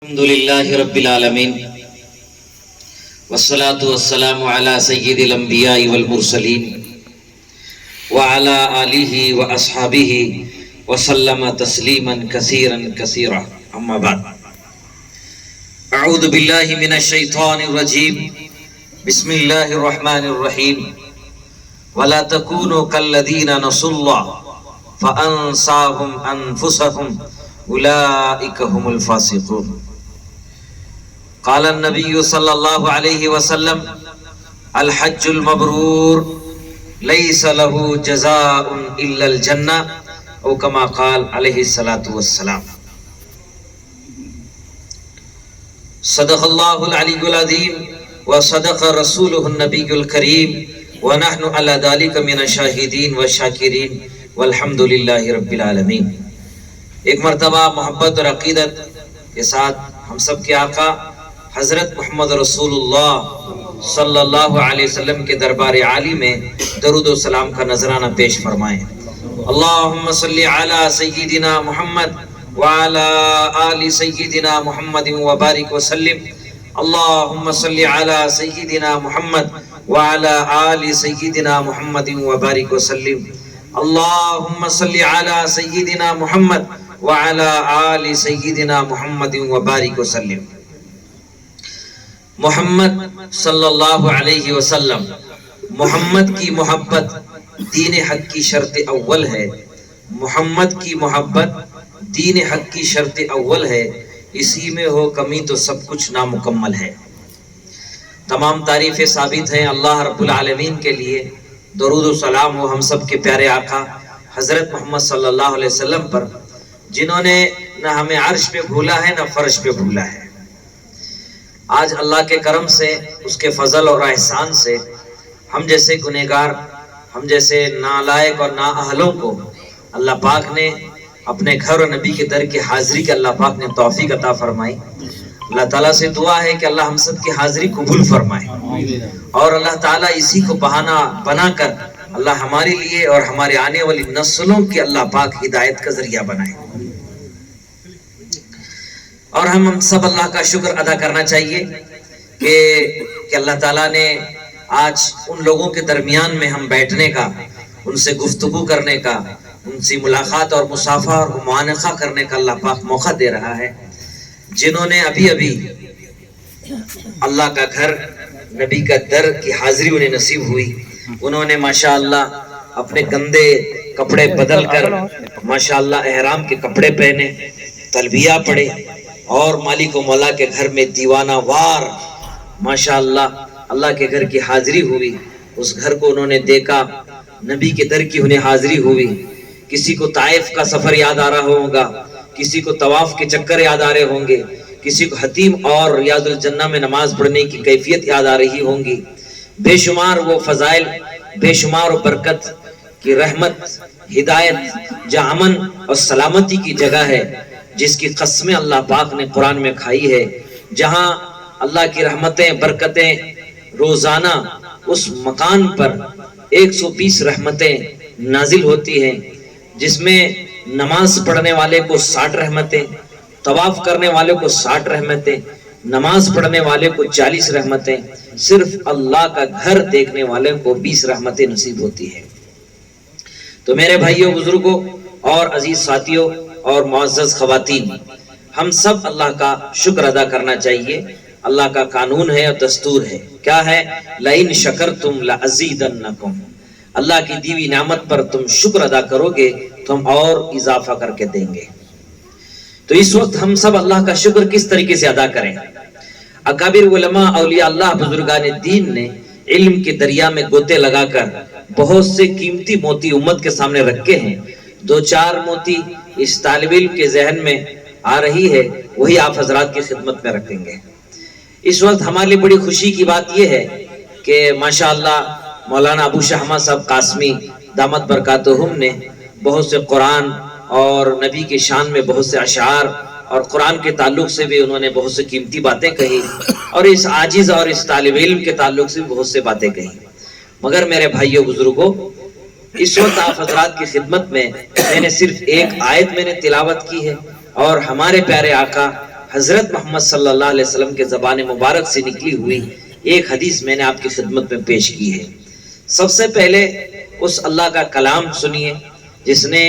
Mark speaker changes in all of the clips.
Speaker 1: الحمد لله رب العالمين والصلاة والسلام على سيد الأنبياء والمرسلين وعلى آله وأصحابه وسلم تسليما كثيرا كثيرا أما بعد أعوذ بالله من الشيطان الرجيم بسم الله الرحمن الرحيم ولا تكونوا كالذين نسوا الله فأنساهم أنفسهم أولئك هم الفاسقون قال النبي صلى الله عليه وسلم الحج المبرور ليس له جزاء إلا الجنة أو كما قال عليه الصلاة والسلام صدق الله العلي العظيم وصدق رسوله النبي الكريم ونحن على ذلك من الشاهدين والشاكرين والحمد لله رب العالمين۔ ایک مرتبہ محبت اور عقیدت کے ساتھ ہم سب کے آقا حضرت محمد رسول اللہ صلی اللہ علیہ وسلم کے دربار عالی میں درود و سلام کا نذرانہ پیش فرمائیں۔ اللہم صلی علی سیدنا محمد وعلی آل سیدنا محمد وبارک وسلم۔ اللہم صلی علی سیدنا محمد وعلی آل سیدنا محمد وبارک وسلم۔ اللہم صلی علی سیدنا محمد وعلی آل سیدنا محمد وبارک وسلم۔ محمد صلی اللہ علیہ وسلم، محمد کی محبت دین حق کی شرط اول ہے۔ محمد کی محبت دین حق کی شرط اول ہے، اسی میں ہو کمی تو سب کچھ نامکمل ہے۔ تمام تعریفیں ثابت ہیں اللہ رب العالمین کے لیے، درود و سلام ہو ہم سب کے پیارے آقا حضرت محمد صلی اللہ علیہ وسلم پر، جنہوں نے نہ ہمیں عرش پہ بھولا ہے نہ فرش پہ بھولا ہے۔ آج اللہ کے کرم سے، اس کے فضل اور احسان سے ہم جیسے گنہگار، ہم جیسے نالائق اور نااہلوں کو اللہ پاک نے اپنے گھر اور نبی کے در کی حاضری کے اللہ پاک نے توفیق عطا فرمائی۔ اللہ تعالیٰ سے دعا ہے کہ اللہ ہم سب کی حاضری قبول فرمائے، اور اللہ تعالیٰ اسی کو بہانہ بنا کر اللہ ہمارے لیے اور ہمارے آنے والی نسلوں کی اللہ پاک ہدایت کا ذریعہ بنائے۔ اور ہم سب اللہ کا شکر ادا کرنا چاہیے کہ اللہ تعالیٰ نے آج ان لوگوں کے درمیان میں ہم بیٹھنے کا، ان سے گفتگو کرنے کا، ان سے ملاقات اور مصافحہ اور معانقہ کرنے کا اللہ پاک موقع دے رہا ہے، جنہوں نے ابھی اللہ کا گھر، نبی کا در کی حاضری انہیں نصیب ہوئی۔ انہوں نے ماشاءاللہ اپنے گندے کپڑے بدل کر ماشاءاللہ احرام کے کپڑے پہنے، تلبیہ پڑھے، اور مالک و مولا کے گھر میں دیوانہ وار ماشاءاللہ اللہ کے گھر کی حاضری ہوئی۔ اس گھر کو انہوں نے دیکھا، نبی کے در کی انہیں حاضری ہوئی۔ کسی کو طائف کا سفر یاد آ رہا ہوگا، کسی کو طواف کے چکر یاد آ رہے ہوں گے، کسی کو حتیم اور ریاض الجنہ میں نماز پڑھنے کی کیفیت یاد آ رہی ہوں گی۔ بے شمار وہ فضائل، بے شمار برکت کی رحمت، ہدایت، جہاں امن اور سلامتی کی جگہ ہے، جس کی قسمیں اللہ پاک نے قرآن میں کھائی ہے، جہاں اللہ کی رحمتیں، برکتیں روزانہ اس مکان پر 120 رحمتیں نازل ہوتی ہیں، جس میں نماز پڑھنے والے کو 60 رحمتیں، طواف کرنے والے کو 60 رحمتیں، نماز پڑھنے والے کو 40 رحمتیں، صرف اللہ کا گھر دیکھنے والے کو 20 رحمتیں نصیب ہوتی ہیں۔ تو میرے بھائیوں، بزرگوں اور عزیز ساتھیوں اور معزز خواتین، ہم سب اللہ کا شکر ادا کرنا چاہیے۔ اللہ کا قانون ہے اور دستور ہے، کیا ہے؟ لَإِن شَكَرْتُمْ لَأَزِيدَنَّكُمْ۔ اللہ کی دی ہوئی نعمت پر تم شکر ادا کرو گے تو ہم اور اضافہ کر کے دیں گے۔ تو اس وقت ہم سب اللہ کا شکر کس طریقے سے ادا کریں؟ اکابر علماء، اولیاء اللہ، بزرگان دین نے علم کے دریا میں گوتے لگا کر بہت سے قیمتی موتی امت کے سامنے رکھے ہیں۔ 2-4 موتی اس طالب علم کے ذہن میں آ رہی ہے، وہی آپ حضرات کی خدمت میں رکھیں گے۔ اس وقت ہمارے لیے بڑی خوشی کی بات یہ ہے کہ ماشاءاللہ مولانا ابو شہمہ صاحب قاسمی دامت برکاتہم نے بہت سے قرآن اور نبی کے شان میں بہت سے اشعار اور قرآن کے تعلق سے بھی انہوں نے بہت سے قیمتی باتیں کہی، اور اس عاجز اور اس طالب علم کے تعلق سے بھی بہت سے باتیں کہی۔ مگر میرے بھائیوں، بزرگوں، اس وقت آپ حضرات کی خدمت میں نے صرف ایک آیت میں نے تلاوت کی ہے، اور ہمارے پیارے آقا حضرت محمد صلی اللہ علیہ وسلم کے زبان مبارک سے نکلی ہوئی ایک حدیث میں نے آپ کی خدمت میں پیش کی ہے۔ سب سے پہلے اس اللہ کا کلام سنیے جس نے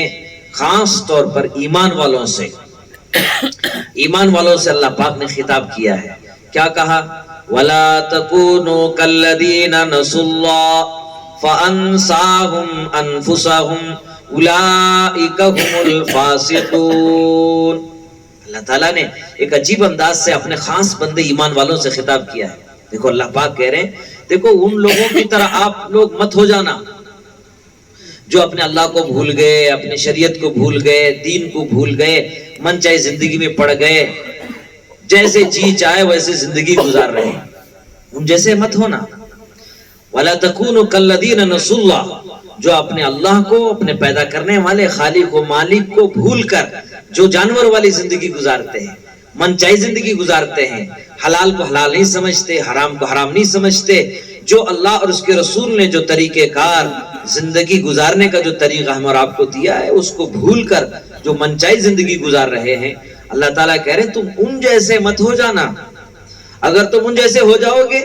Speaker 1: خاص طور پر ایمان والوں سے اللہ پاک نے خطاب کیا ہے۔ کیا کہا؟ وَلَا تَكُونُوا كَالَّذِينَ نَسُوا اللَّهَ فَأَنسَاهُمْ أَنفُسَهُمْ أُولَئِكَ هُمُ الْفَاسِقُونَ۔ اللہ تعالیٰ نے ایک عجیب انداز سے اپنے خاص بندے ایمان والوں سے خطاب کیا ہے۔ دیکھو اللہ پاک کہہ رہے ہیں دیکھو ان لوگوں کی طرح آپ لوگ مت ہو جانا جو اپنے اللہ کو بھول گئے، اپنی شریعت کو بھول گئے، دین کو بھول گئے، من چاہے زندگی میں پڑ گئے، جیسے جی چاہے ویسے زندگی گزار رہے ہیں، ان جیسے مت ہونا۔ وَلَا تَكُونُوا كَالَّذِينَ نَسُوا اللَّهَ، جو اپنے اللہ کو، اپنے پیدا کرنے والے خالق و مالک کو بھول کر جو جانور والی زندگی گزارتے ہیں، من چاہی زندگی گزارتے ہیں، حلال کو حلال نہیں سمجھتے، حرام کو حرام نہیں سمجھتے، جو اللہ اور اس کے رسول نے جو طریقہ کار زندگی گزارنے کا جو طریقہ ہم اور آپ کو دیا ہے اس کو بھول کر جو من چاہی زندگی گزار رہے ہیں، اللہ تعالیٰ کہہ رہے تم ان جیسے مت ہو جانا۔ اگر تم ان جیسے ہو جاؤ گے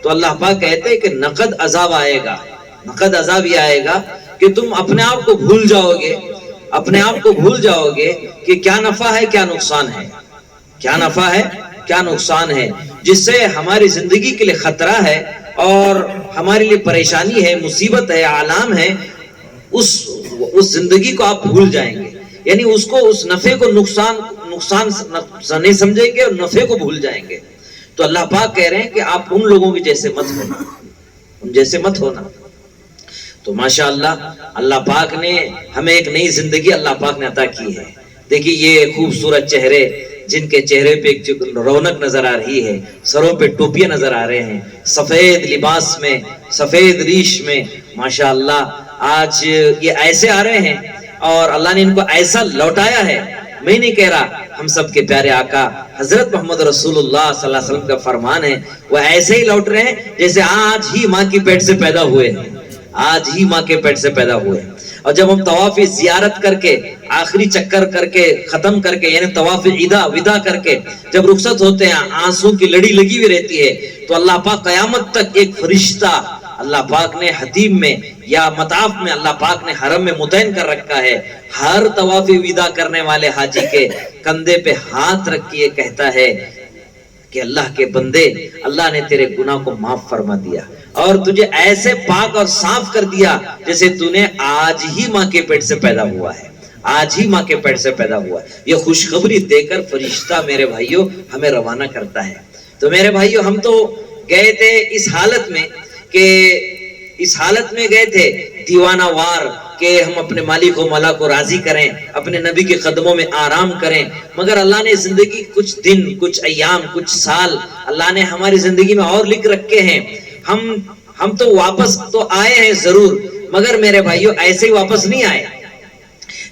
Speaker 1: تو اللہ پاک کہتے ہیں کہ نقد عذاب آئے گا۔ نقد عذاب یہ آئے گا کہ تم اپنے آپ کو بھول جاؤ گے، اپنے آپ کو بھول جاؤ گے کہ کیا نفع ہے کیا نقصان ہے، کیا نفع ہے کیا نقصان ہے، جس سے ہماری زندگی کے لیے خطرہ ہے اور ہمارے لیے پریشانی ہے، مصیبت ہے، عالم ہے، اس زندگی کو آپ بھول جائیں گے، یعنی اس کو، اس نفع کو نقصان نہیں سمجھیں گے اور نفع کو بھول جائیں گے۔ تو اللہ پاک کہہ رہے ہیں کہ آپ ان لوگوں کے جیسے مت ہونا، ان جیسے مت ہونا۔ تو ماشاءاللہ اللہ پاک نے ہمیں ایک نئی زندگی اللہ پاک نے عطا کی ہے۔ دیکھیے یہ خوبصورت چہرے جن کے چہرے پہ ایک رونق نظر آ رہی ہے، سروں پہ ٹوپیاں نظر آ رہے ہیں، سفید لباس میں، سفید ریش میں، ماشاءاللہ آج یہ ایسے آ رہے ہیں اور اللہ نے ان کو ایسا لوٹایا ہے۔ میں نہیں کہہ رہا، ہم سب کے پیارے آقا حضرت محمد رسول اللہ صلی اللہ علیہ وسلم کا فرمان ہے، وہ ایسے ہی لوٹ رہے ہیں جیسے آج ہی ماں کی پیٹ سے پیدا ہوئے ہیں، آج ہی ماں کے پیٹ سے پیدا ہوئے ہیں۔ اور جب ہم طواف زیارت کر کے آخری چکر کر کے ختم کر کے یعنی طواف ودا کر کے جب رخصت ہوتے ہیں، آنسوں کی لڑی لگی ہوئی رہتی ہے، تو اللہ پاک قیامت تک ایک فرشتہ اللہ پاک نے حتیم میں یا مطاف میں اللہ پاک نے حرم میں متعین کر رکھا ہے، ہر طواف ودا کرنے والے حاجی کے کندھے پہ ہاتھ رکھ کے یہ کہتا ہے کہ اللہ کے بندے، اللہ نے تیرے گناہ کو معاف فرما دیا اور تجھے ایسے پاک اور صاف کر دیا جیسے تو نے آج ہی ماں کے پیٹ سے پیدا ہوا ہے، آج ہی ماں کے پیٹ سے پیدا ہوا ہے۔ یہ خوشخبری دے کر فرشتہ میرے بھائیوں ہمیں روانہ کرتا ہے۔ تو میرے بھائیوں ہم تو گئے تھے اس حالت میں گئے تھے دیوانہ وار کہ ہم اپنے مالک و مولا کو راضی کریں، اپنے نبی کے قدموں میں آرام کریں، مگر اللہ نے زندگی کچھ دن، کچھ ایام، کچھ سال اللہ نے ہماری زندگی میں اور لکھ رکھے ہیں۔ ہم تو واپس تو آئے ہیں ضرور، مگر میرے بھائیوں ایسے ہی واپس نہیں آئے۔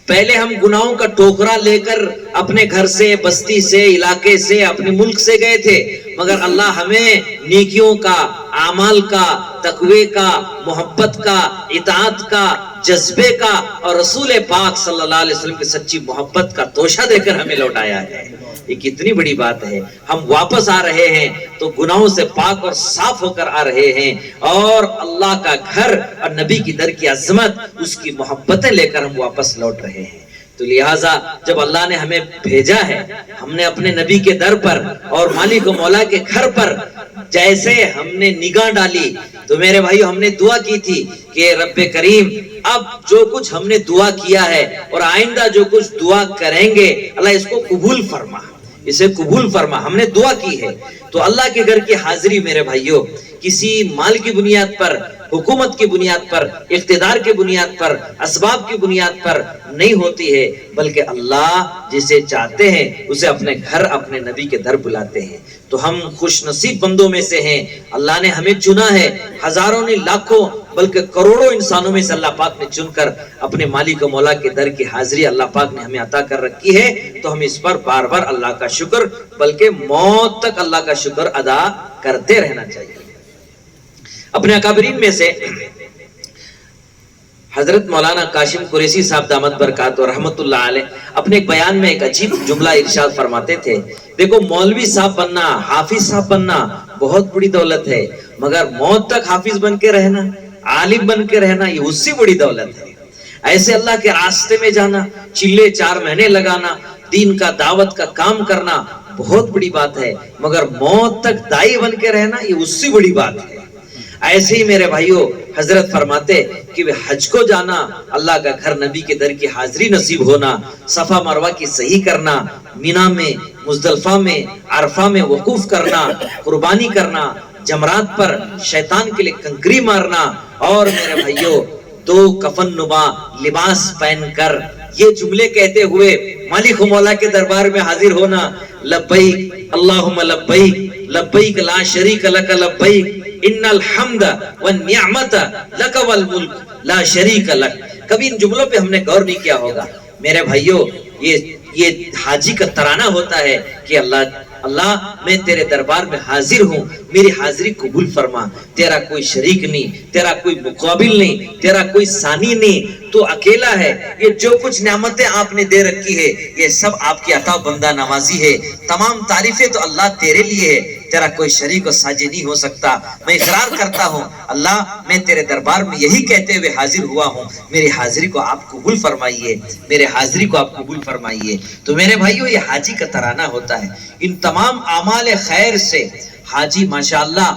Speaker 1: پہلے ہم گناہوں کا ٹوکرا لے کر اپنے گھر سے، بستی سے، علاقے سے، اپنے ملک سے گئے تھے، مگر اللہ ہمیں نیکیوں کا، اعمال کا، تقوی کا، محبت کا، اطاعت کا، جذبے کا اور رسول پاک صلی اللہ علیہ وسلم کی سچی محبت کا توشہ دے کر ہمیں لوٹایا ہے۔ یہ کتنی بڑی بات ہے۔ ہم واپس آ رہے ہیں تو گناہوں سے پاک اور صاف ہو کر آ رہے ہیں اور اللہ کا گھر اور نبی کی در کی عظمت، اس کی محبتیں لے کر ہم واپس لوٹ رہے ہیں۔ تو لہٰذا جب اللہ نے ہمیں بھیجا ہے، ہم نے اپنے نبی کے در پر اور مالک و مولا کے گھر پر جیسے ہم نے نگاہ ڈالی تو میرے بھائیو ہم نے دعا کی تھی کہ رب کریم اب جو کچھ ہم نے دعا کیا ہے اور آئندہ جو کچھ دعا کریں گے اللہ اس کو قبول فرما، اسے قبول فرما۔ ہم نے دعا کی ہے تو اللہ کے گھر کی حاضری میرے بھائیو کسی مال کی بنیاد پر، حکومت کی بنیاد پر، اقتدار کی بنیاد پر، اسباب کی بنیاد پر نہیں ہوتی ہے، بلکہ اللہ جسے چاہتے ہیں اسے اپنے گھر، اپنے نبی کے در بلاتے ہیں۔ تو ہم خوش نصیب بندوں میں سے ہیں، اللہ نے ہمیں چنا ہے، ہزاروں نے، لاکھوں بلکہ کروڑوں انسانوں میں سے اللہ پاک نے چن کر اپنے مالک و مولا کے در کی حاضری اللہ پاک نے ہمیں عطا کر رکھی ہے۔ تو ہم اس پر بار بار اللہ کا شکر، بلکہ موت تک اللہ کا شکر ادا کرتے رہنا چاہیے۔ اپنے اکابرین میں سے حضرت مولانا کاشم قریشی صاحب دامت برکات و رحمت اللہ علیہ اپنے ایک بیان میں ایک عجیب جملہ ارشاد فرماتے تھے، دیکھو مولوی صاحب بننا، حافظ صاحب بننا بہت بڑی دولت ہے، مگر موت تک حافظ بن کے رہنا، عالم بن کے رہنا، یہ اس سے بڑی دولت ہے۔ ایسے اللہ کے راستے میں جانا، چلے 4 مہینے لگانا، دین کا دعوت کا کام کرنا بہت بڑی بات ہے، مگر موت تک دائی بن کے رہنا یہ اس سے بڑی بات ہے۔ ایسے ہی میرے بھائیوں حضرت فرماتے کہ حج کو جانا، اللہ کا گھر نبی کے در کی حاضری نصیب ہونا، صفا مروہ کی صحیح کرنا، مینا میں، مزدلفہ میں، عرفہ میں وقوف کرنا، قربانی کرنا، جمرات پر شیطان کے لیے کنکری مارنا، اور میرے بھائیوں 2 کفن نما لباس پہن کر یہ جملے کہتے ہوئے مالک و مولا کے دربار میں حاضر ہونا، لبیک اللہم لبیک لبیک لا شریک لک لبیک ان الحمد والنعمت لک والملک لا شریک لک۔ کبھی ان جملوں پہ ہم نے غور نہیں کیا ہوگا میرے بھائیوں، یہ حاجی کا ترانہ ہوتا ہے کہ اللہ میں تیرے دربار میں حاضر ہوں، میری حاضری قبول فرما، تیرا کوئی شریک نہیں، تیرا کوئی مقابل نہیں، تیرا کوئی ثانی نہیں، تو اکیلا ہے۔ یہ جو کچھ نعمتیں آپ نے دے رکھی ہے یہ سب آپ کی عطا بندہ نوازی ہے، تمام تعریفیں تو اللہ تیرے لیے ہے، تیرا کوئی شریک و ساجی نہیں ہو سکتا۔ میں اقرار کرتا ہوں اللہ میں تیرے دربار میں یہی کہتے ہوئے حاضر ہوا ہوں، میری حاضری کو آپ قبول فرمائیے، میرے حاضری کو آپ قبول فرمائیے۔ تو میرے بھائیو یہ حاجی کا ترانہ ہوتا ہے۔ ان تمام اعمال خیر سے حاجی ماشاءاللہ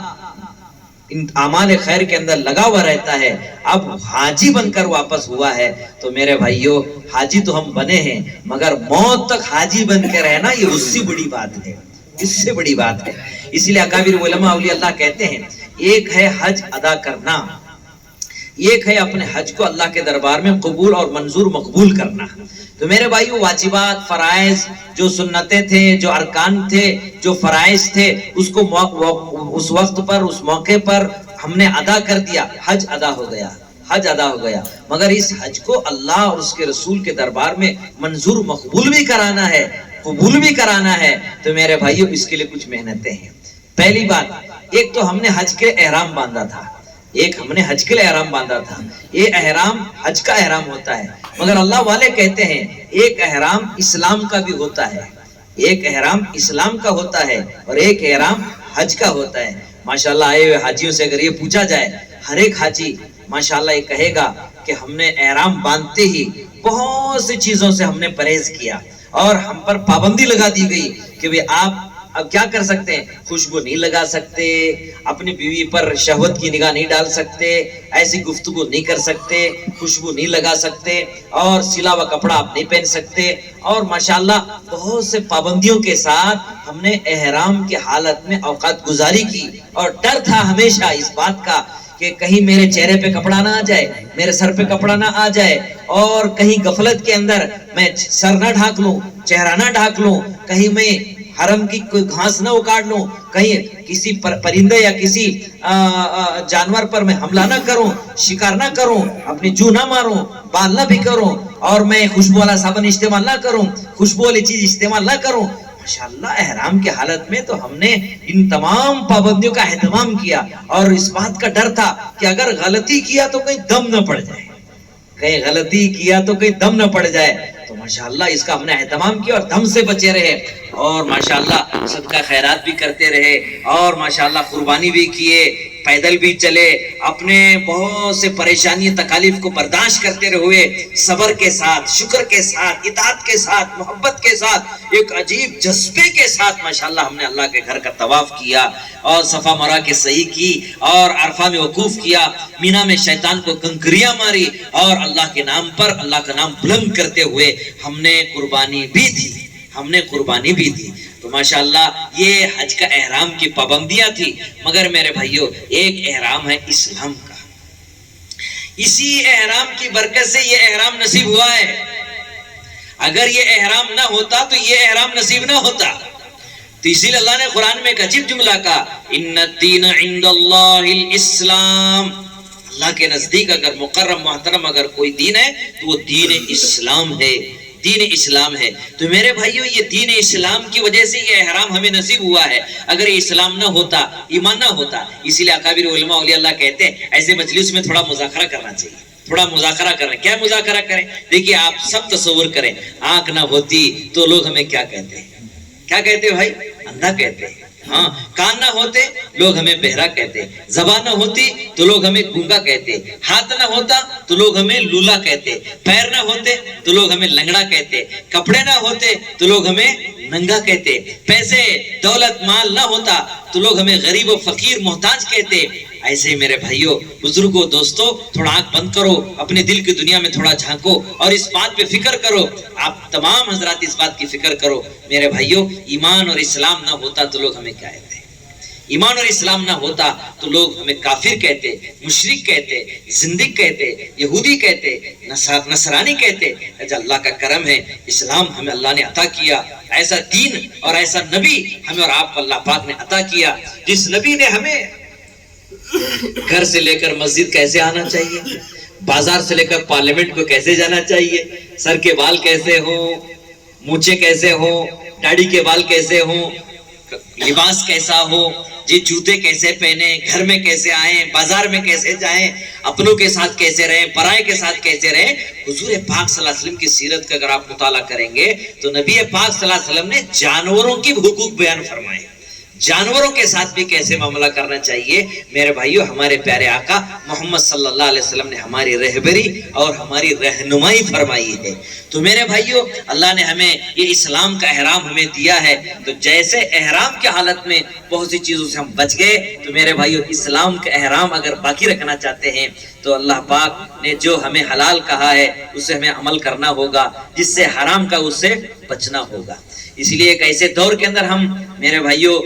Speaker 1: ان اعمال خیر کے اندر لگا ہوا رہتا ہے، اب حاجی بن کر واپس ہوا ہے تو میرے بھائیو حاجی تو ہم بنے ہیں، مگر موت تک حاجی بن کے رہنا یہ اس سے بڑی بات ہے، اس سے بڑی بات ہے۔ اسی لیے اکابر علماء اولیاء اللہ کہتے ہیں ایک ہے حج ادا کرنا، ایک ہے اپنے حج کو اللہ کے دربار میں قبول اور منظور مقبول کرنا۔ تو میرے بھائیو واجبات، فرائض، جو سنتیں تھے، جو ارکان تھے، جو فرائض تھے، اس کو اس وقت پر، اس موقع پر ہم نے ادا کر دیا، حج ادا ہو گیا، حج ادا ہو گیا۔ مگر اس حج کو اللہ اور اس کے رسول کے دربار میں منظور مقبول بھی کرانا ہے، قبول بھی کرانا ہے، تو میرے بھائیو اس کے لیے کچھ محنتیں ہیں۔ پہلی بات، ایک تو ہم نے حج کے احرام باندھا تھا، ہم نے حج کے لیے احرام باندھا تھا، یہ احرام حج کا احرام ہوتا ہے، مگر اللہ والے کہتے ہیں ایک احرام اسلام کا بھی ہوتا ہے، ایک احرام اسلام کا ہوتا ہے اور ایک احرام حج کا ہوتا ہے۔ ماشاءاللہ آئے ہوئے حاجیوں سے اگر یہ پوچھا جائے، ہر ایک حاجی ماشاءاللہ یہ کہے گا کہ ہم نے احرام باندھتے ہی بہت سی چیزوں سے ہم نے پرہیز کیا اور ہم پر پابندی لگا دی گئی کہ آپ اب کیا کر سکتے ہیں، خوشبو نہیں لگا سکتے، اپنی بیوی پر شہوت کی نگاہ نہیں ڈال سکتے، ایسی گفتگو نہیں کر سکتے، خوشبو نہیں لگا سکتے، اور سلا ہوا کپڑا آپ نہیں پہن سکتے، اور ماشاءاللہ بہت سے پابندیوں کے ساتھ ہم نے احرام کی حالت میں اوقات گزاری کی، اور ڈر تھا ہمیشہ اس بات کا کہ کہیں میرے چہرے پہ کپڑا نہ آ جائے، میرے سر پہ کپڑا نہ آ جائے، اور کہیں غفلت کے اندر میں سر نہ ڈھانک لوں، چہرہ نہ ڈھانک لوں، کہیں میں حرم کی کوئی گھاس نہ اکاڑ لوں، کہیں کسی پرندے یا کسی جانور پر میں حملہ نہ کروں، شکار نہ کروں، اپنی جو نہ ماروں، بال نہ بھی کروں، اور میں خوشبو والا صابن استعمال نہ کروں، خوشبو والی چیز استعمال نہ کروں۔ ماشاءاللہ احرام کی حالت میں تو ہم نے ان تمام پابندیوں کا اہتمام کیا، اور اس بات کا ڈر تھا کہ اگر غلطی کیا تو کہیں دم نہ پڑ جائے، کہیں غلطی کیا تو کہیں دم نہ پڑ جائے، تو ماشاءاللہ اس کا ہم نے اہتمام کیا اور دم سے بچے رہے، اور ماشاءاللہ صدقہ خیرات بھی کرتے رہے، اور ماشاءاللہ قربانی بھی کیے، پیدل بھی چلے، اپنے بہت سے پریشانی تکالیف کو برداشت کرتے ہوئے صبر کے ساتھ، شکر کے ساتھ، اطاعت کے ساتھ، محبت کے ساتھ، ایک عجیب جذبے کے ساتھ ماشاءاللہ ہم نے اللہ کے گھر کا طواف کیا، اور صفا مرا کے صحیح کی، اور عرفہ میں وقوف کیا، مینا میں شیطان کو کنکریاں ماری، اور اللہ کے نام پر اللہ کا نام بلند کرتے ہوئے ہم نے قربانی بھی دی، ہم نے قربانی بھی دی۔ تو ماشاءاللہ یہ حج کا احرام کی پابندیاں تھی، مگر میرے بھائیو ایک احرام ہے اسلام کا، اسی احرام کی برکت سے یہ احرام نصیب ہوا ہے، اگر یہ احرام نہ ہوتا تو یہ احرام نصیب نہ ہوتا۔ تو اسی لیے اللہ نے قرآن میں ایک عجیب جملہ کہا، ان الدین عند اللہ الاسلام، اللہ کے نزدیک اگر مکرم محترم اگر کوئی دین ہے تو وہ دین اسلام ہے، دین اسلام ہے۔ تو میرے بھائیو یہ دین اسلام کی وجہ سے یہ احرام ہمیں نصیب ہوا ہے، اگر یہ اسلام نہ ہوتا، ایمان نہ ہوتا، اسی لیے اکابر علماء اولیاء اللہ کہتے ہیں ایسے مجلس میں تھوڑا مذاکرہ کرنا چاہیے، تھوڑا مذاکرہ کر رہے ہیں. کیا مذاکرہ کریں؟ دیکھیے آپ سب تصور کریں, آنکھ نہ ہوتی تو لوگ ہمیں کیا کہتے ہیں؟ کیا کہتے ہیں بھائی؟ اندھا کہتے ہیں. ہاں, کان نہ ہوتے لوگ ہمیں بہرا کہتے, زبان نہ ہوتی تو لوگ ہمیں گونگا کہتے, ہاتھ نہ ہوتا تو لوگ ہمیں لولا کہتے, پیر نہ ہوتے تو لوگ ہمیں لنگڑا کہتے, کپڑے نہ ہوتے تو لوگ ہمیں ننگا کہتے, پیسے دولت مال نہ ہوتا تو لوگ ہمیں غریب و فقیر محتاج کہتے. ایسے میرے بھائیوں بزرگوں دوستوں, تھوڑا آنکھ بند کرو, اپنے دل کی دنیا میں تھوڑا جھانکو اور اس بات پہ فکر کرو. آپ تمام حضرات اس بات کی فکر کرو میرے بھائیوں, ایمان اور اسلام نہ ہوتا تو لوگ ہمیں کیا کہتے؟ ایمان اور اسلام نہ ہوتا تو لوگ ہمیں کافر کہتے, مشرک کہتے, زندق کہتے, یہودی کہتے, نصرانی کہتے. اللہ کا کرم ہے, اسلام ہمیں اللہ نے عطا کیا, ایسا دین اور ایسا نبی ہمیں اور آپ کو اللہ پاک نے عطا کیا, جس نبی نے ہمیں گھر سے لے کر مسجد کیسے آنا چاہیے, بازار سے لے کر پارلیمنٹ کو کیسے جانا چاہیے, سر کے بال کیسے ہوں, مونچھیں کیسے ہوں, داڑھی کے بال کیسے ہوں, لباس کیسا ہو, یہ جوتے کیسے پہنے, گھر میں کیسے آئیں, بازار میں کیسے جائیں, اپنوں کے ساتھ کیسے رہیں, پرائے کے ساتھ کیسے رہیں. حضور پاک صلی اللہ علیہ وسلم کی سیرت کا اگر آپ مطالعہ کریں گے تو نبی پاک صلی اللہ علیہ وسلم نے جانوروں کی حقوق بیان فرمائے, جانوروں کے ساتھ بھی کیسے معاملہ کرنا چاہیے. میرے بھائیو ہمارے پیارے آقا محمد صلی اللہ علیہ وسلم نے ہماری رہبری اور ہماری رہنمائی فرمائی ہے. تو میرے بھائیو اللہ نے ہمیں یہ اسلام کا احرام ہمیں دیا ہے, تو جیسے احرام کی حالت میں بہت سی چیزوں سے ہم بچ گئے, تو میرے بھائیو اسلام کا احرام اگر باقی رکھنا چاہتے ہیں تو اللہ پاک نے جو ہمیں حلال کہا ہے اسے ہمیں عمل کرنا ہوگا, جس سے حرام کا اس سے بچنا ہوگا. اس لیے ایک ایسے دور کے اندر ہم میرے بھائیو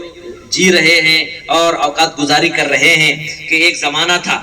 Speaker 1: جی رہے ہیں اور اوقات گزاری کر رہے ہیں کہ ایک زمانہ تھا,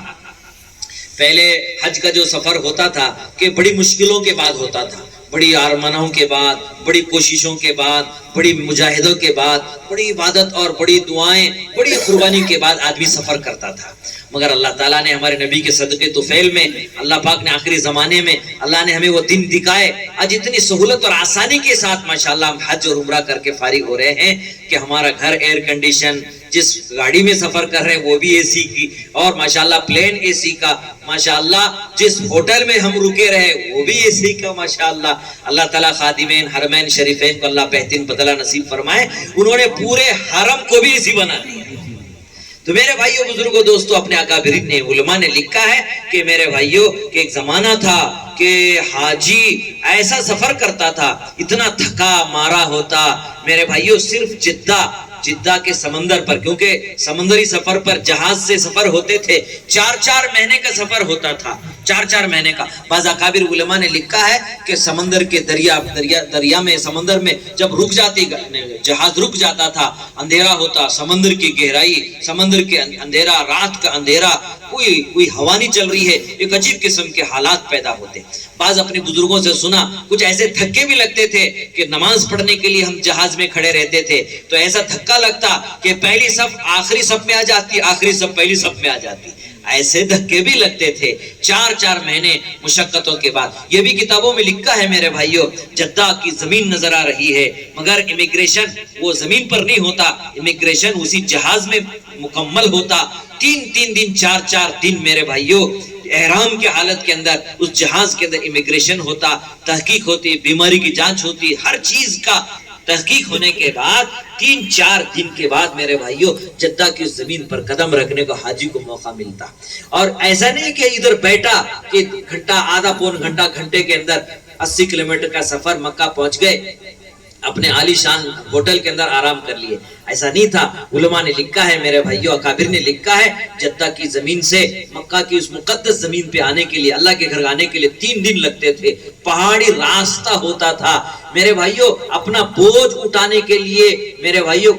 Speaker 1: پہلے حج کا جو سفر ہوتا تھا کہ بڑی مشکلوں کے بعد ہوتا تھا, بڑی آرمانوں کے بعد, بڑی کوششوں کے بعد, بڑی مجاہدوں کے بعد, بڑی عبادت اور بڑی دعائیں, بڑی قربانی کے بعد آدمی سفر کرتا تھا. مگر اللہ تعالیٰ نے ہمارے نبی کے صدقے طفیل میں, اللہ پاک نے آخری زمانے میں اللہ نے ہمیں وہ دن دکھائے. آج اتنی سہولت اور آسانی کے ساتھ ماشاءاللہ ہم حج اور عمرہ کر کے فارغ ہو رہے ہیں کہ ہمارا گھر ایئر کنڈیشن, جس گاڑی میں سفر کر رہے ہیں وہ بھی اے سی کی, اور ماشاءاللہ پلین اے سی کا, ماشاءاللہ جس ہوٹل میں ہم رکے رہے وہ بھی اے سی کا. ماشاءاللہ اللہ تعالیٰ خادمین حرمین شریفین کو اللہ بہترین بدلہ نصیب فرمائے, انہوں نے پورے حرم کو بھی اے سی بنا دیا. تو میرے بھائیوں بزرگوں دوستوں, اپنے اکابرین نے علماء نے لکھا ہے کہ میرے بھائیوں کہ ایک زمانہ تھا کہ حاجی ایسا سفر کرتا تھا, اتنا تھکا مارا ہوتا میرے بھائیوں, صرف جدہ کے سمندر پر, کیونکہ سمندری سفر پر جہاز سے سفر ہوتے تھے, 4 مہینے کا سفر ہوتا تھا, 4 مہینے کا. بعض اکابر علماء نے لکھا ہے کہ سمندر کے دریا میں سمندر میں جب رک جاتی جہاز رک جاتا تھا, اندھیرا ہوتا, سمندر کی گہرائی, سمندر کے اندھیرا, رات کا اندھیرا, کوئی ہوا نہیں چل رہی ہے, ایک عجیب قسم کے حالات پیدا ہوتے. بعض اپنے بزرگوں سے سنا کچھ ایسے تھکے بھی لگتے تھے کہ نماز پڑھنے کے لیے ہم جہاز میں کھڑے رہتے تھے تو ایسا دھکا لگتا کہ پہلی صف آخری صف میں آ جاتی, آخری صف پہلی صف میں آ جاتی. ایسے دھکے بھی لگتے تھے 4 مہینے مشقتوں کے بعد. یہ بھی کتابوں میں لکھا ہے میرے بھائیوں, جدہ کی زمین نظر آ رہی ہے مگر امیگریشن وہ زمین پر نہیں ہوتا, امیگریشن اسی جہاز میں مکمل ہوتا. 3 دن 4 دن میرے بھائیوں احرام کی حالت کے اندر اس جہاز کے اندر امیگریشن ہوتا, تحقیق ہوتی, بیماری کی جانچ ہوتی, ہر چیز کا تحقیق ہونے کے بعد 3-4 دن کے بعد میرے بھائیوں جدہ کی زمین پر قدم رکھنے کو حاجی کو موقع ملتا. اور ایسا نہیں کہ ادھر بیٹھا کہ گھنٹہ, آدھا پون گھنٹے کے اندر 80 کلومیٹر کا سفر مکہ پہنچ گئے, اپنے عالی شان ہوٹل کے اندر آرام کر لیے. ایسا نہیں تھا. علماء نے لکھا ہے میرے بھائیوں, اکابر نے لکھا ہے جدہ کی زمین سے مکہ کی اس مقدس زمین پہ آنے کے لیے, اللہ کے گھر آنے کے لیے 3 دن لگتے تھے. پہاڑی راستہ ہوتا تھا میرے بھائیوں. اپنا بوجھ اٹھانے کے لیے میرے بھائیوں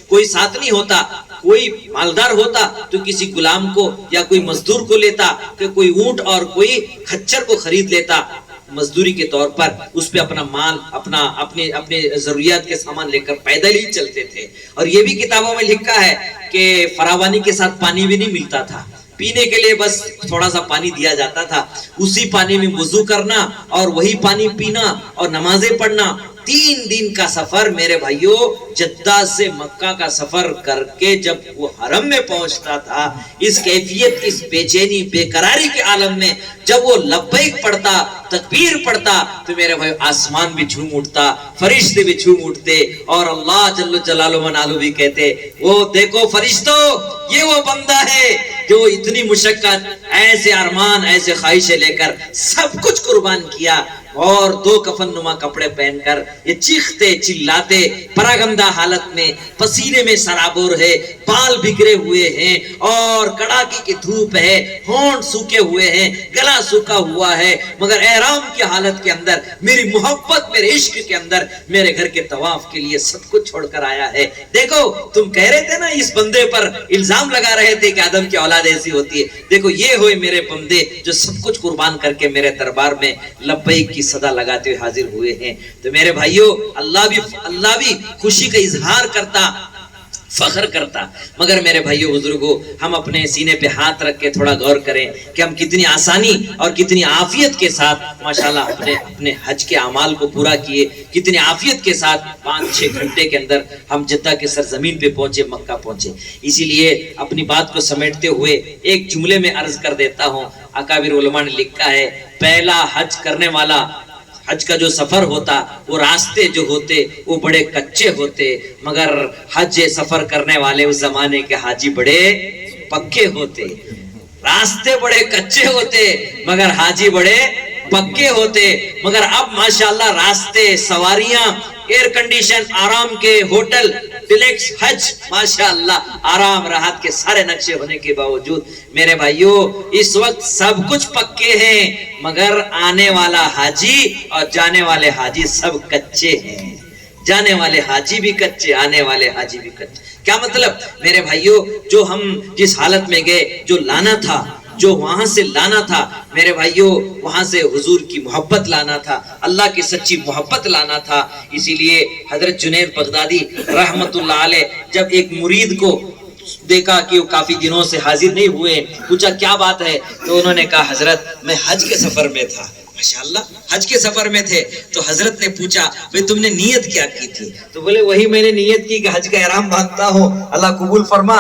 Speaker 1: کوئی ساتھ نہیں ہوتا, کوئی مالدار ہوتا تو کسی غلام کو یا کوئی مزدور کو لیتا, کہ کوئی اونٹ اور کوئی خچر کو خرید لیتا مزدوری کے طور پر, اس پہ اپنا مال اپنے ضروریات کے سامان لے کر پیدل ہی چلتے تھے. اور یہ بھی کتابوں میں لکھا ہے کہ فراوانی کے ساتھ پانی بھی نہیں ملتا تھا, پینے کے لیے بس تھوڑا سا پانی دیا جاتا تھا, اسی پانی میں وضو کرنا اور وہی پانی پینا اور نمازیں پڑھنا. 3 دن کا سفر میرے بھائیوں جدہ سے مکہ کا سفر کر کے جب وہ حرم میں پہنچتا تھا، اس کیفیت، اس بے چینی بے قراری کے عالم میں جب وہ لبیک پڑھتا، تکبیر پڑھتا، تو میرے بھائی آسمان بھی جھوم اٹھتا، فرشتے بھی جھوم اٹھتے، اور اللہ جل جلالہ منالو بھی کہتے وہ دیکھو فرشتوں، یہ وہ بندہ ہے جو اتنی مشقت، ایسے ارمان، ایسے خواہشیں لے کر سب کچھ قربان کیا، اور دو کفن نما کپڑے پہن کر یہ چیختے چلاتے پراگندہ حالت میں، پسینے میں سرابور ہے، بال بکھرے ہوئے ہیں، اور کڑاکی کی دھوپ ہے، ہونٹ سوکھے ہوئے ہیں، گلا سوکھا ہوا ہے، مگر احرام کی حالت کے اندر میری محبت، میرے عشق کے اندر میرے گھر کے طواف کے لیے سب کچھ چھوڑ کر آیا ہے۔ دیکھو تم کہہ رہے تھے نا اس بندے پر الزام لگا رہے تھے کہ آدم کی اولاد ایسی ہوتی ہے، دیکھو یہ ہوئے میرے بندے جو سب کچھ قربان کر کے میرے دربار میں لبیک کی صدا لگاتے ہوئے حاضر ہوئے ہیں۔ تو میرے بھائیوں، اللہ بھی خوشی کا اظہار کرتا، فخر کرتا، مگر میرے بھائیوں بزرگوں، ہم اپنے سینے پہ ہاتھ رکھ کے تھوڑا غور کریں کہ ہم کتنی آسانی اور کتنی عافیت کے ساتھ ماشاءاللہ اپنے حج کے اعمال کو پورا کیے، کتنی عافیت کے ساتھ 5-6 گھنٹے کے اندر ہم جدہ کے سرزمین پہ پہنچے، مکہ پہنچے۔ اسی لیے اپنی بات کو سمیٹتے ہوئے ایک جملے میں عرض کر دیتا ہوں، اکابر علماء نے لکھا ہے، پہلا حج کرنے والا، حج کا جو سفر ہوتا، وہ راستے جو ہوتے وہ بڑے کچے ہوتے، مگر حج سفر کرنے والے اس زمانے کے حاجی بڑے پکے ہوتے۔ راستے بڑے کچے ہوتے مگر حاجی بڑے پکے ہوتے، مگر اب ماشاءاللہ راستے، سواریاں، ایئر کنڈیشن، آرام کے ہوٹل، ڈیلکس حج، ماشاءاللہ آرام راحت کے سارے نقشے ہونے کے باوجود میرے بھائیوں اس وقت سب کچھ پکے ہیں، مگر آنے والا حاجی اور جانے والے حاجی سب کچے ہیں۔ جانے والے حاجی بھی کچے، آنے والے حاجی بھی کچے۔ کیا مطلب میرے بھائیوں، جو ہم جس حالت میں گئے، جو لانا تھا، جو وہاں سے لانا تھا میرے بھائیوں، وہاں سے حضور کی محبت لانا تھا، اللہ کی سچی محبت لانا تھا۔ اسی لیے حضرت جنید بغدادی رحمت اللہ علیہ جب ایک مرید کو دیکھا کہ وہ کافی دنوں سے حاضر نہیں ہوئے، پوچھا کیا بات ہے، تو انہوں نے کہا حضرت میں حج کے سفر میں تھا۔ ماشاءاللہ حج کے سفر میں تھے، تو حضرت نے پوچھا بھئی تم نے نیت کیا کی تھی؟ تو بولے وہی میں نے نیت کی کہ حج کا احرام باندھتا ہوں، اللہ قبول فرما،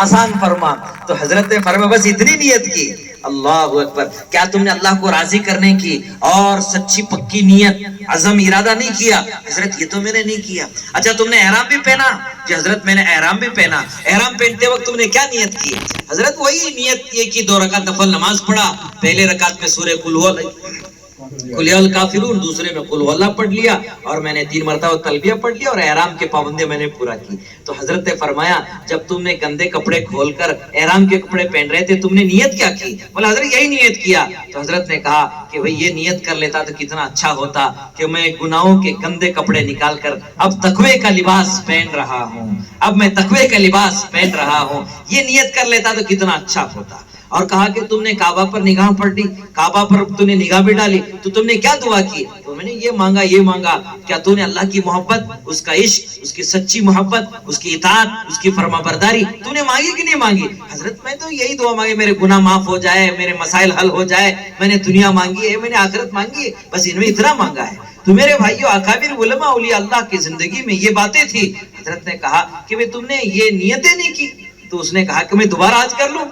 Speaker 1: آسان فرما۔ تو حضرت نے فرمایا بس اتنی نیت کی؟ اللہ اکبر! کیا تم نے اللہ کو راضی کرنے کی اور سچی پکی نیت، عزم، ارادہ نہیں کیا؟ حضرت یہ تو میں نے نہیں کیا۔ اچھا تم نے احرام بھی پہنا؟ کہ حضرت میں نے احرام بھی پہنا۔ احرام پہنتے وقت تم نے کیا نیت کی؟ حضرت وہی نیت کی کہ 2 رکعت نفل نماز پڑھا، پہلے رکعت میں سورہ قل یا الکافرون، دوسرے میں قل اللہ پڑھ لیا، اور میں نے 3 مرتبہ تلبیہ پڑھ لیا، اور احرام کے پابندی میں نے پورا کی۔ تو حضرت نے فرمایا جب تم نے گندے کپڑے کھول کر احرام کے کپڑے پہن رہے تھے، تم نے نیت کیا کی؟ بولا حضرت یہی نیت کیا۔ تو حضرت نے کہا کہ بھئی یہ نیت کر لیتا تو کتنا اچھا ہوتا کہ میں گناہوں کے گندے کپڑے نکال کر اب تقوی کا لباس پہن رہا ہوں، اب میں تقوی کا لباس پہن رہا ہوں، یہ نیت کر لیتا تو کتنا اچھا ہوتا۔ اور کہا کہ تم نے کعبہ پر نگاہ پڑ لی، کعبہ پر تم نے نگاہ بھی ڈالی، تو تم نے کیا دعا کی؟ تو میں نے یہ مانگا، یہ مانگا۔ کیا تو نے اللہ کی محبت، اس کا عشق، اس کی سچی محبت، اس کی اطاعت، اس کی فرما برداری تو نے مانگی کہ نہیں مانگی؟ حضرت میں تو یہی دعا مانگی میرے گناہ معاف ہو جائے، میرے مسائل حل ہو جائے، میں نے دنیا مانگی ہے، میں نے آخرت مانگی ہے، بس ان میں اتنا مانگا ہے۔ تو میرے بھائیو، اکابر علماء اولیاء اللہ کی زندگی میں یہ باتیں تھی۔ حضرت نے کہا کہ تم نے یہ نیتیں نہیں کی؟ تو اس نے کہا کہ میں دوبارہ آج کر لوں،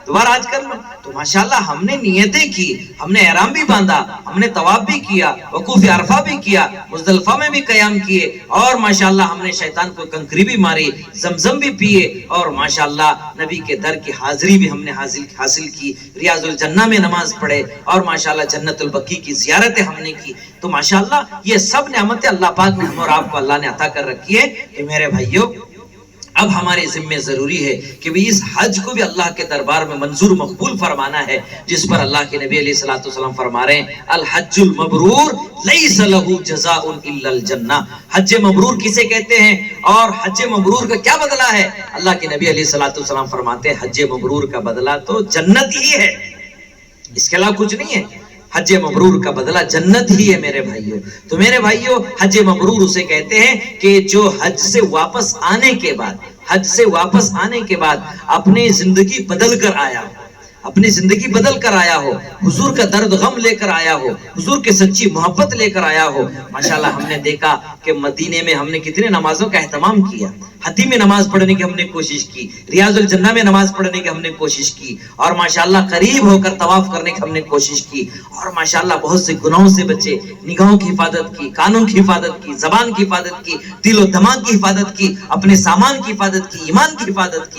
Speaker 1: دوبارہ آج کر لوں۔ تو ماشاءاللہ ہم نے نیتیں کی، ہم نے احرام بھی باندھا، ہم نے طواف بھی کیا، وقوف عرفہ بھی کیا، مزدلفہ میں بھی قیام کیے، اور ماشاءاللہ ہم نے شیطان کو کنکری بھی ماری، زمزم بھی پیے، اور ماشاءاللہ نبی کے در کی حاضری بھی ہم نے حاصل کی، ریاض الجنہ میں نماز پڑھے، اور ماشاءاللہ جنت البقیع کی زیارتیں ہم نے کی۔ تو ماشاءاللہ یہ سب نعمتیں اللہ پاک نے ہم اور آپ کو اللہ نے عطا کر رکھی ہے۔ کہ میرے بھائیو، اب ہمارے ذمہ ضروری ہے کہ اس حج کو بھی اللہ کے دربار میں منظور مقبول فرمانا ہے، جس پر اللہ کے نبی علیہ الصلوۃ والسلام فرما رہے ہیں الحج المبرور لیس لہ جزاء الا الجنہ۔ حج مبرور کسے کہتے ہیں اور حج مبرور کا کیا بدلہ ہے؟ اللہ کے نبی علیہ الصلوۃ والسلام فرماتے ہیں حج مبرور کا بدلہ تو جنت ہی ہے، اس کے علاوہ کچھ نہیں ہے۔ حج مبرور کا بدلہ جنت ہی ہے میرے بھائیوں۔ تو میرے بھائیوں، حج مبرور اسے کہتے ہیں کہ جو حج سے واپس آنے کے بعد اپنی زندگی بدل کر آیا، اپنی زندگی بدل کر آیا ہو، حضور کا درد غم لے کر آیا ہو، حضور کے سچی محبت لے کر آیا ہو. ماشاءاللہ ہم نے دیکھا کہ مدینے میں ہم نے کتنے نمازوں کا اہتمام کیا. حتیم میں نماز پڑھنے کی ہم نے کوشش کی، ریاض الجنہ میں نماز پڑھنے کی ہم نے کوشش کی، اور ماشاءاللہ قریب ہو کر طواف کرنے کی ہم نے کوشش کی، اور ماشاءاللہ بہت سے گناہوں سے بچے، نگاہوں کی حفاظت کی، کانوں کی حفاظت کی، زبان کی حفاظت کی، دل و دماغ کی حفاظت کی، اپنے سامان کی حفاظت کی، ایمان کی حفاظت کی.